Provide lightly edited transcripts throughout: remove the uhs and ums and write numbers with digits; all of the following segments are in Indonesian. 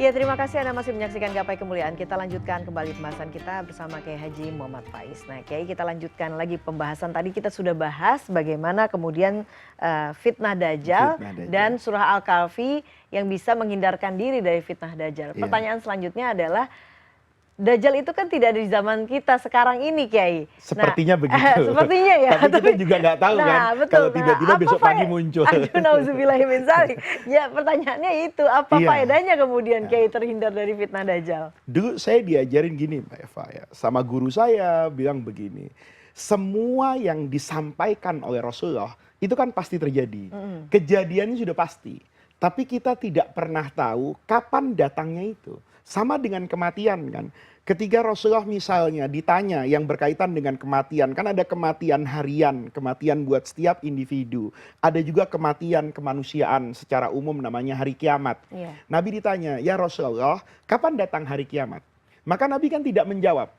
Ya, terima kasih Anda masih menyaksikan Gapai Kemuliaan. Kita lanjutkan kembali pembahasan kita bersama Kiai Haji Muhammad Faiz. Nah, Kiai, kita lanjutkan lagi pembahasan tadi kita sudah bahas bagaimana kemudian fitnah Dajjal dan surah Al-Kahfi yang bisa menghindarkan diri dari fitnah Dajjal. Pertanyaan selanjutnya adalah Dajjal itu kan tidak ada di zaman kita sekarang ini, Kiai. Sepertinya begitu. Sepertinya ya. Tapi kita juga nggak tahu kan, betul. kalau tiba-tiba besok pagi muncul. Aduh, nauzubillahimin dzalik. Ya, pertanyaannya itu, apa faedahnya kemudian Kiai terhindar dari fitnah Dajjal? Dulu saya diajarin gini, Mbak Eva ya, sama guru saya bilang begini, semua yang disampaikan oleh Rasulullah itu kan pasti terjadi. Kejadiannya sudah pasti. Tapi kita tidak pernah tahu kapan datangnya itu. Sama dengan kematian kan. Ketika Rasulullah misalnya ditanya yang berkaitan dengan kematian. Kan ada kematian harian, kematian buat setiap individu. Ada juga kematian kemanusiaan secara umum namanya hari kiamat. Nabi ditanya, ya Rasulullah, kapan datang hari kiamat? Maka Nabi kan tidak menjawab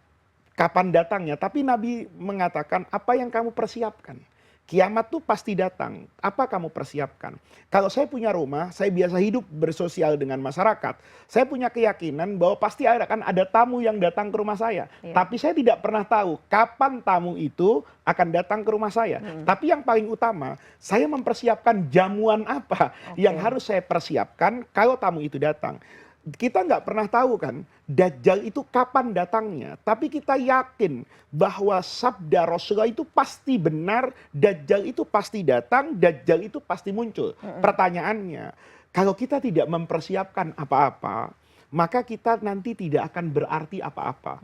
kapan datangnya. Tapi Nabi mengatakan, apa yang kamu persiapkan? Kiamat tuh pasti datang. Apa kamu persiapkan? Kalau saya punya rumah, saya biasa hidup bersosial dengan masyarakat. Saya punya keyakinan bahwa pasti akan ada tamu yang datang ke rumah saya. Tapi saya tidak pernah tahu kapan tamu itu akan datang ke rumah saya. Tapi yang paling utama, saya mempersiapkan jamuan apa yang harus saya persiapkan kalau tamu itu datang. Kita nggak pernah tahu kan Dajjal itu kapan datangnya. Tapi kita yakin bahwa sabda Rasulullah itu pasti benar. Dajjal itu pasti datang, Dajjal itu pasti muncul. Pertanyaannya, kalau kita tidak mempersiapkan apa-apa, maka kita nanti tidak akan berarti apa-apa.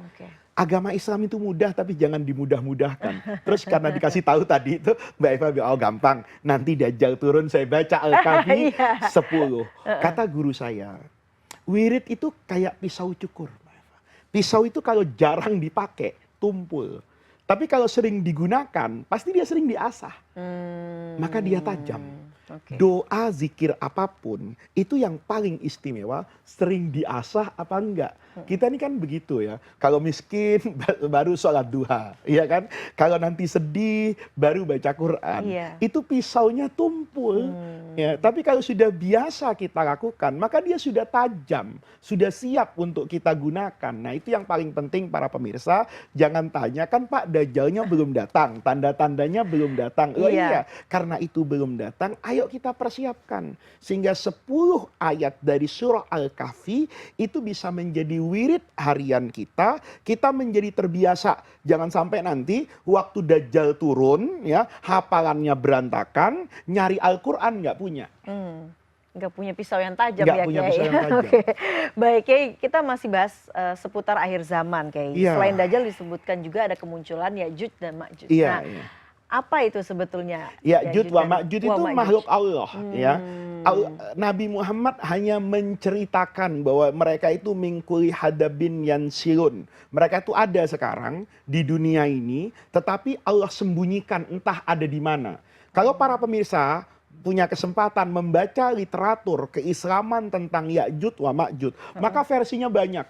Agama Islam itu mudah tapi jangan dimudah-mudahkan. Terus karena dikasih tahu tadi itu Mbak Eva bilang, oh gampang, nanti Dajjal turun saya baca Al-Kahfi 10. Kata guru saya, wirid itu kayak pisau cukur. Pisau itu kalau jarang dipakai, tumpul. Tapi kalau sering digunakan, pasti dia sering diasah. Maka dia tajam. Doa, zikir apapun, itu yang paling istimewa, sering diasah apa enggak. Kita ini kan begitu ya. Kalau miskin, baru sholat duha. Ya kan? Kalau nanti sedih, baru baca Quran. Itu pisaunya tumpul. Ya, tapi kalau sudah biasa kita lakukan, maka dia sudah tajam. Sudah siap untuk kita gunakan. Nah itu yang paling penting para pemirsa. Jangan tanya, kan Pak Dajjalnya belum datang. Tanda-tandanya belum datang. Oh iya, karena itu belum datang, ayo kita persiapkan. Sehingga 10 ayat dari surah Al-Kahfi itu bisa menjadi wirid harian kita. Kita menjadi terbiasa. Jangan sampai nanti waktu Dajjal turun, ya hafalannya berantakan, nyari Al-Quran nggak punya. Nggak punya pisau yang tajam nggak ya punya Kiai. pisau yang tajam. Baik Kiai, kita masih bahas seputar akhir zaman Kiai. Selain Dajjal disebutkan juga ada kemunculan Ya'juj dan Ma'juj. Apa itu sebetulnya? Ya'juj wa Ma'juj itu makhluk Allah. Ya. Nabi Muhammad hanya menceritakan bahwa mereka itu mingkuli hadabin yansilun. Mereka itu ada sekarang di dunia ini, tetapi Allah sembunyikan entah ada di mana. Kalau para pemirsa punya kesempatan membaca literatur keislaman tentang Ya'juj wa Ma'juj, maka versinya banyak.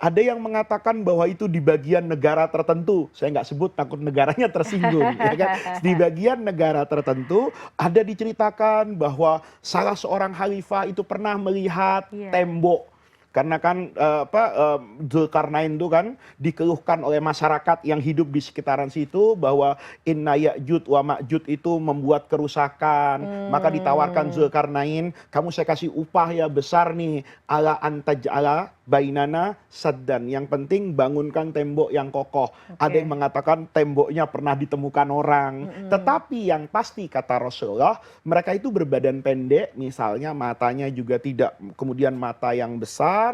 Ada yang mengatakan bahwa itu di bagian negara tertentu. Saya nggak sebut takut negaranya tersinggung. Ya kan? Di bagian negara tertentu ada diceritakan bahwa salah seorang khalifah itu pernah melihat tembok. Karena kan Dzulkarnain itu kan dikeluhkan oleh masyarakat yang hidup di sekitaran situ bahwa inna Ya'juj wa Ma'juj itu membuat kerusakan. Maka ditawarkan Dzulkarnain, kamu saya kasih upah ya besar nih, ala antaj'ala bainana saddan. Yang penting bangunkan tembok yang kokoh. Ada yang mengatakan temboknya pernah ditemukan orang. Tetapi yang pasti kata Rasulullah, mereka itu berbadan pendek, misalnya matanya juga tidak kemudian mata yang besar.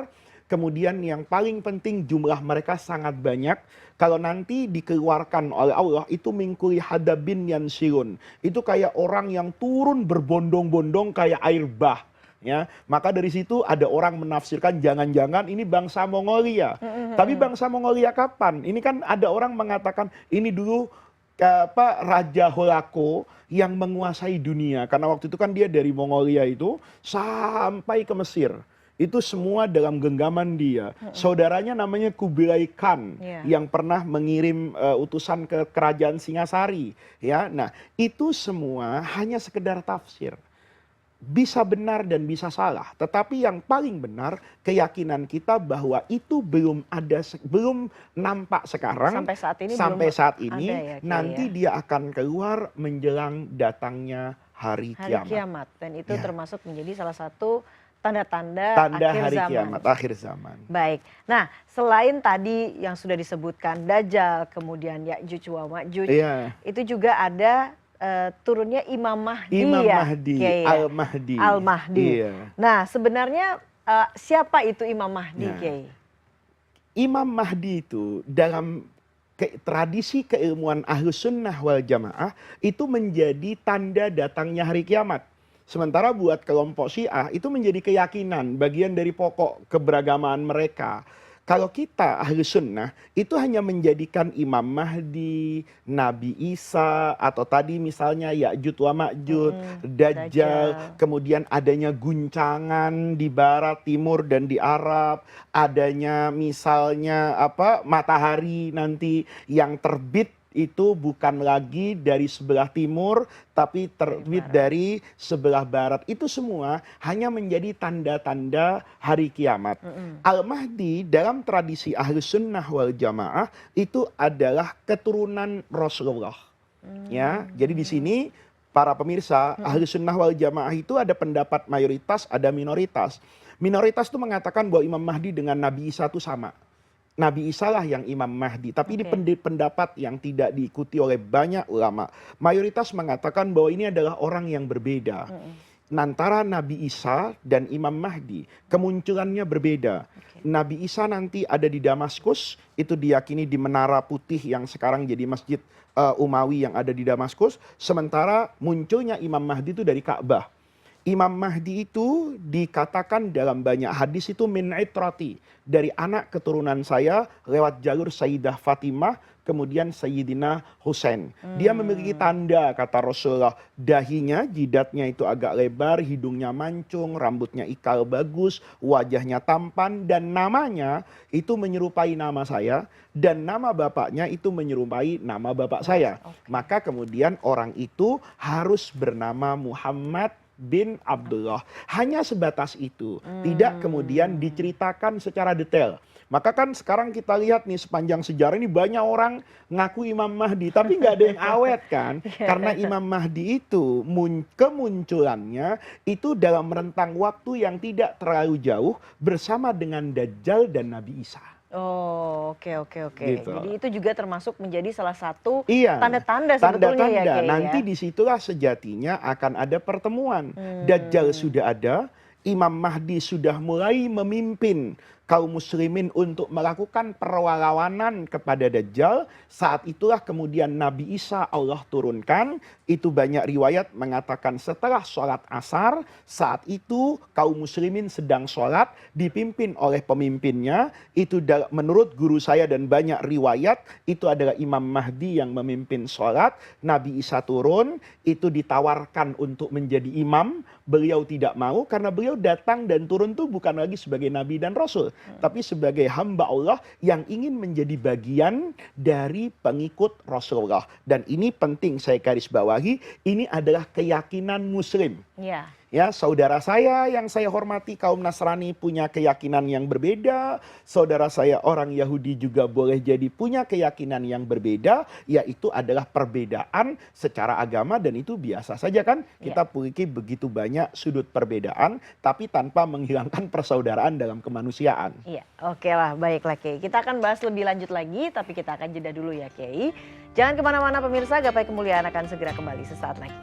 Kemudian yang paling penting jumlah mereka sangat banyak. Kalau nanti dikeluarkan oleh Allah itu mingkuli hadabin yansilun. Itu kayak orang yang turun berbondong-bondong kayak air bah. Ya, maka dari situ ada orang menafsirkan jangan-jangan ini bangsa Mongolia. Tapi bangsa Mongolia kapan? Ini kan ada orang mengatakan ini dulu Raja Holako yang menguasai dunia. Karena waktu itu kan dia dari Mongolia itu sampai ke Mesir. Itu semua dalam genggaman dia. Saudaranya namanya Kubilai Khan yang pernah mengirim utusan ke kerajaan Singasari. Ya, nah itu semua hanya sekedar tafsir. bisa benar dan bisa salah, tetapi yang paling benar keyakinan kita bahwa itu belum nampak sekarang, Sampai saat ini sampai belum saat ada ini ya Kiai nanti ya. dia akan keluar menjelang datangnya hari Hari kiamat. kiamat dan itu Ya, termasuk menjadi salah satu tanda-tanda tanda akhir hari zaman. kiamat, akhir zaman. Baik. Nah, selain tadi yang sudah disebutkan Dajjal, kemudian Ya'juj wa Ma'juj, Iya, itu juga ada turunnya Imam Imam Mahdi ya, Mahdi, Kiai ya. Al-Mahdi. Al-Mahdi. Iya. Nah, sebenarnya siapa itu Imam Mahdi, Nah, Kiai? Imam Mahdi itu dalam tradisi keilmuan Ahlus Sunnah wal Jamaah itu menjadi tanda datangnya hari kiamat. Sementara buat kelompok Syiah itu menjadi keyakinan, bagian dari pokok keberagamaan mereka. Kalau kita Ahlus Sunnah itu hanya menjadikan Imam Mahdi, Nabi Isa, atau tadi misalnya Ya'juj wa Ma'juj, Dajjal, Dajjal. kemudian adanya guncangan di barat, timur, dan di Arab, adanya misalnya apa matahari nanti yang terbit itu bukan lagi dari sebelah timur tapi terbit Barat. dari sebelah barat. Itu semua hanya menjadi tanda-tanda hari kiamat. Al-Mahdi dalam tradisi Ahlus Sunnah wal Jamaah itu adalah keturunan Rasulullah. Ya, jadi di sini para pemirsa Ahlus Sunnah wal Jamaah itu ada pendapat mayoritas, ada minoritas. Minoritas itu mengatakan bahwa Imam Mahdi dengan Nabi Isa itu sama. Nabi Isa lah yang Imam Mahdi. Tapi ini Oke. pendapat yang tidak diikuti oleh banyak ulama. Mayoritas mengatakan bahwa ini adalah orang yang berbeda. Antara Nabi Isa dan Imam Mahdi, kemunculannya berbeda. Oke. Nabi Isa nanti ada di Damaskus, itu diyakini di Menara Putih yang sekarang jadi Masjid Umawi yang ada di Damaskus. Sementara munculnya Imam Mahdi itu dari Ka'bah. Imam Mahdi itu dikatakan dalam banyak hadis itu min itrati, dari anak keturunan saya lewat jalur Sayyidah Fatimah kemudian Sayyidina Husain. Dia memiliki tanda kata Rasulullah, dahinya, jidatnya itu agak lebar, hidungnya mancung, rambutnya ikal bagus, wajahnya tampan, dan namanya itu menyerupai nama saya, dan nama bapaknya itu menyerupai nama bapak saya. Oke. Maka kemudian orang itu harus bernama Muhammad bin Abdullah. Hanya sebatas itu. Tidak kemudian diceritakan secara detail. Maka kan sekarang kita lihat nih sepanjang sejarah ini banyak orang ngaku Imam Mahdi. Tapi nggak ada yang awet kan. Karena Imam Mahdi itu kemunculannya itu dalam rentang waktu yang tidak terlalu jauh bersama dengan Dajjal dan Nabi Isa. Oh, oke. Gitu. Jadi itu juga termasuk menjadi salah satu Iya, tanda-tanda sebetulnya ya, tanda-tanda. Kiai Nanti ya. disitulah sejatinya akan ada pertemuan. Dajjal sudah ada, Imam Mahdi sudah mulai memimpin kaum muslimin untuk melakukan perlawanan kepada Dajjal. Saat itulah kemudian Nabi Isa Allah turunkan. Itu banyak riwayat mengatakan setelah sholat asar, saat itu kaum muslimin sedang sholat, dipimpin oleh pemimpinnya. Itu menurut guru saya dan banyak riwayat, itu adalah Imam Mahdi yang memimpin sholat. Nabi Isa turun, itu ditawarkan untuk menjadi imam. Beliau tidak mau karena beliau datang dan turun itu bukan lagi sebagai Nabi dan Rasul. Tapi sebagai hamba Allah yang ingin menjadi bagian dari pengikut Rasulullah. Dan ini penting saya garis bawahi, ini adalah keyakinan Muslim. Iya. Ya, saudara saya yang saya hormati kaum Nasrani punya keyakinan yang berbeda, saudara saya orang Yahudi juga boleh jadi punya keyakinan yang berbeda, yaitu adalah perbedaan secara agama dan itu biasa saja kan. Kita memiliki begitu banyak sudut perbedaan tapi tanpa menghilangkan persaudaraan dalam kemanusiaan. Iya, oke lah, baiklah Kiai. Kita akan bahas lebih lanjut lagi, tapi kita akan jeda dulu ya Kiai. Jangan kemana-mana pemirsa, Gapai Kemuliaan akan segera kembali sesaat lagi.